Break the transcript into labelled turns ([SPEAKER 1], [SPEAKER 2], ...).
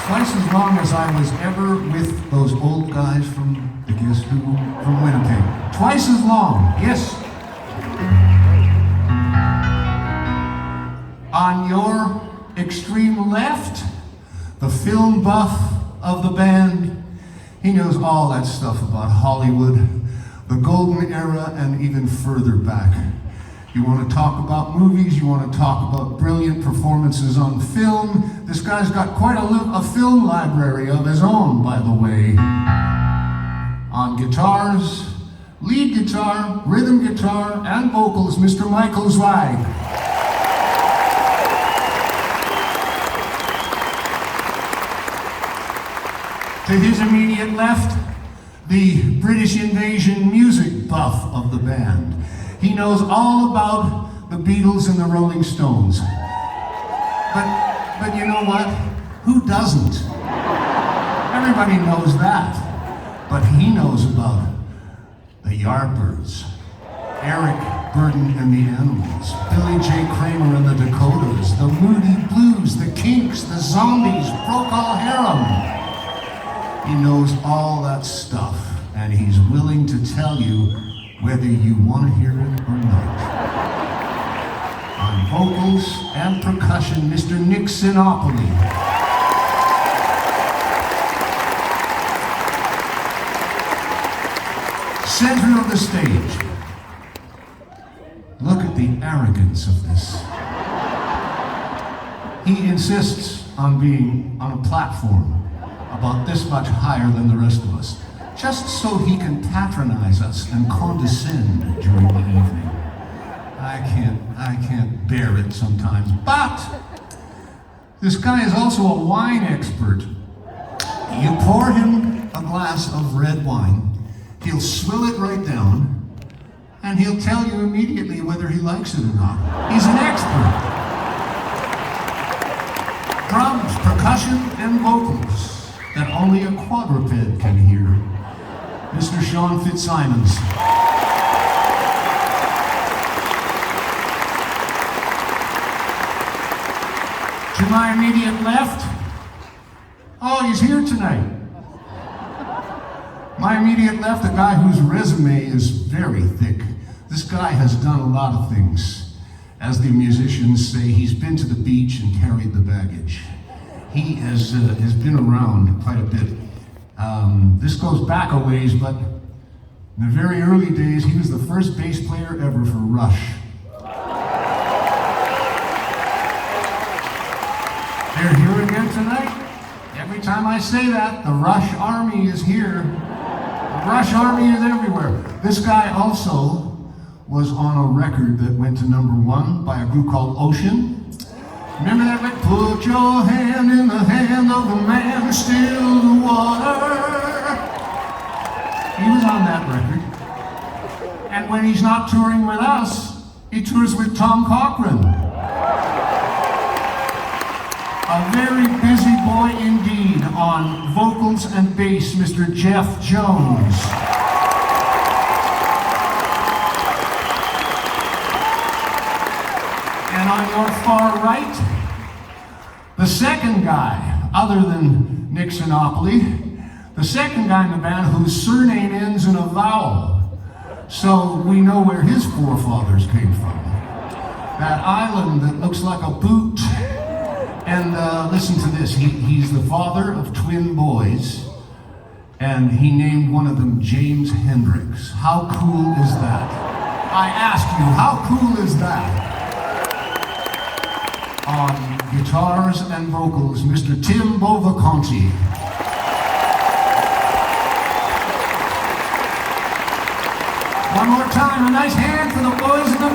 [SPEAKER 1] twice as long as I was ever with those old guys from the Guess Who from Winnipeg. Twice as long, yes. On your extreme left, the film buff of the band. He knows all that stuff about Hollywood, the golden era, and even further back. You want to talk about movies, you want to talk about brilliant performances on film. This guy's got quite a film library of his own, by the way. On guitars, lead guitar, rhythm guitar, and vocals, Mr. Michael Zweig. To his immediate left, the British invasion music buff of the band. He knows all about the Beatles and the Rolling Stones. But you know what? Who doesn't? Everybody knows that. But he knows about the Yardbirds, Eric Burton and the Animals, Billy J. Kramer and the Dakotas, the Moody Blues, the Kinks, the Zombies, Procol Harum. He knows all that stuff, and he's willing to tell you whether you want to hear it or not. On vocals and percussion, Mr. Nick Sinopoli. Center of the stage. Look at the arrogance of this. He insists on being on a platform about this much higher than the rest of us, just so he can patronize us and condescend during the evening. I can't bear it sometimes, but this guy is also a wine expert. You pour him a glass of red wine, he'll swill it right down, and he'll tell you immediately whether he likes it or not. He's an expert. Drums, percussion, and vocals that only a quadruped can hear. Mr. Sean Fitzsimons. To my immediate left, oh, he's here tonight. My immediate left, a guy whose resume is very thick. This guy has done a lot of things. As the musicians say, he's been to the beach and carried the baggage. He has been around quite a bit. This goes back a ways, but in the very early days, he was the first bass player ever for Rush. They're here again tonight. Every time I say that, the Rush Army is here. The Rush Army is everywhere. This guy also was on a record that went to #1 by a group called Ocean. Remember that? Like, put your hand in the hand of the man who stilled the water. He was on that record. And when he's not touring with us, he tours with Tom Cochrane. A very busy boy indeed on vocals and bass, Mr. Jeff Jones. And on your far right, the second guy, other than Nick Sinopoli, the second guy in the band whose surname ends in a vowel. So we know where his forefathers came from. That island that looks like a boot. And listen to this, he's the father of twin boys, and he named one of them James Hendrix. How cool is that? I ask you, how cool is that? On guitars and vocals, Mr. Tim Bovaconti. One more time, a nice hand for the boys in the